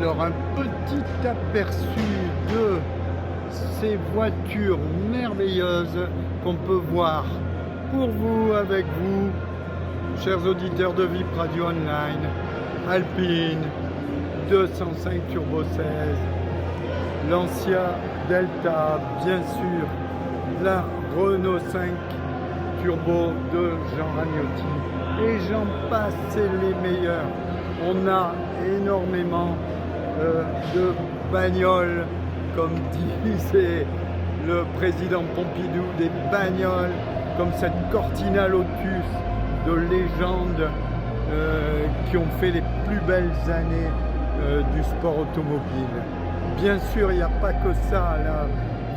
Alors un petit aperçu de ces voitures merveilleuses qu'on peut voir pour vous, avec vous, chers auditeurs de VIP Radio Online. Alpine 205 Turbo 16, Lancia Delta, bien sûr, la Renault 5 Turbo de Jean Ragnotti, et j'en passe, c'est les meilleurs. On a énormément de bagnoles, comme disait le président Pompidou, des bagnoles comme cette Cortina Lotus de légende qui ont fait les plus belles années du sport automobile. Bien sûr, il n'y a pas que ça. Là,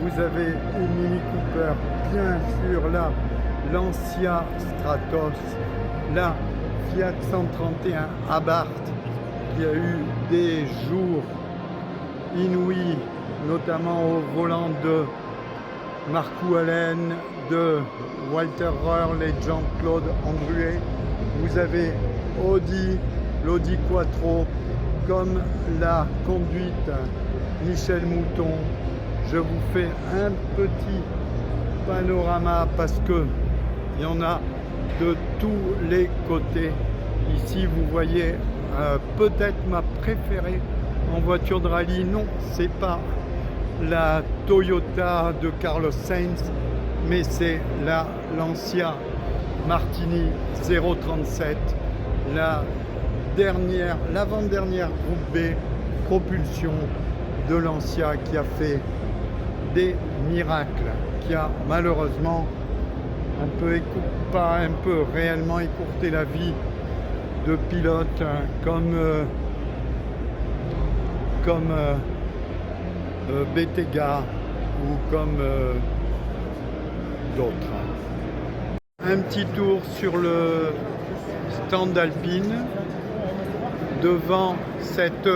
vous avez une Mini Cooper, bien sûr, là, Lancia Stratos, la Fiat 131 Abarth, qui a eu des jours inouïs, notamment au volant de Marcou Allen, de Walter Röhrl et de Jean-Claude Andruet. Vous avez Audi, l'Audi Quattro, comme la conduite Michel Mouton. Je vous fais un petit panorama parce que il y en a de tous les côtés. Ici, vous voyez peut-être ma préférée en voiture de rallye. Non, c'est pas la Toyota de Carlos Sainz, mais c'est la Lancia Martini 037, l'avant-dernière groupe B propulsion de Lancia, qui a fait des miracles, qui a malheureusement réellement écourté la vie de pilotes comme Bettega ou comme d'autres. Un petit tour sur le stand d'Alpine devant cette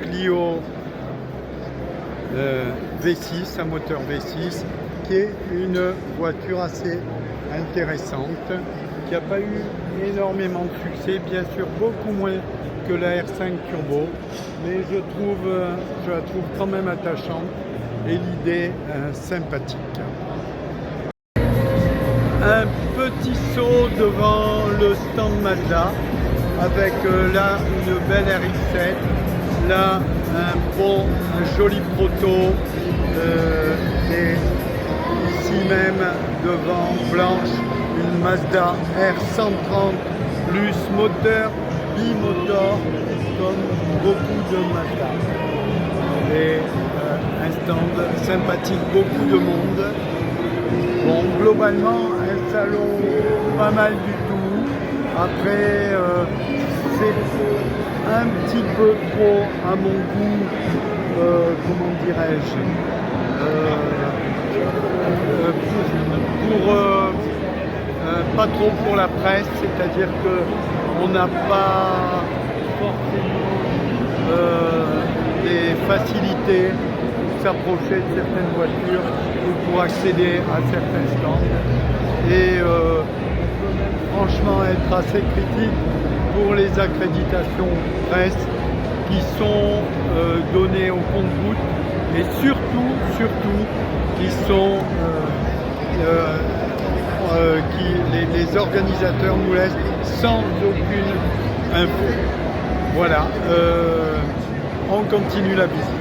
Clio V6, un moteur V6, qui est une voiture assez intéressante, qui n'a pas eu énormément de succès, bien sûr beaucoup moins que la R5 Turbo, mais je la trouve quand même attachante et l'idée sympathique. Un petit saut devant le stand Mazda avec là une belle RX-7, là un joli proto, et ici même devant Blanche une Mazda R130 plus moteur bimotor comme beaucoup de Mazda. Et un stand sympathique, beaucoup de monde. Bon, globalement, un salon pas mal du tout. Après, c'est un petit peu trop à mon goût, comment dirais-je, pas trop pour la presse, c'est-à-dire qu'on n'a pas forcément des facilités pour s'approcher de certaines voitures ou pour accéder à certains stands. Et franchement être assez critique pour les accréditations presse qui sont données au compte-gouttes, et surtout qui sont les organisateurs nous laissent sans aucune info. Voilà, on continue la visite.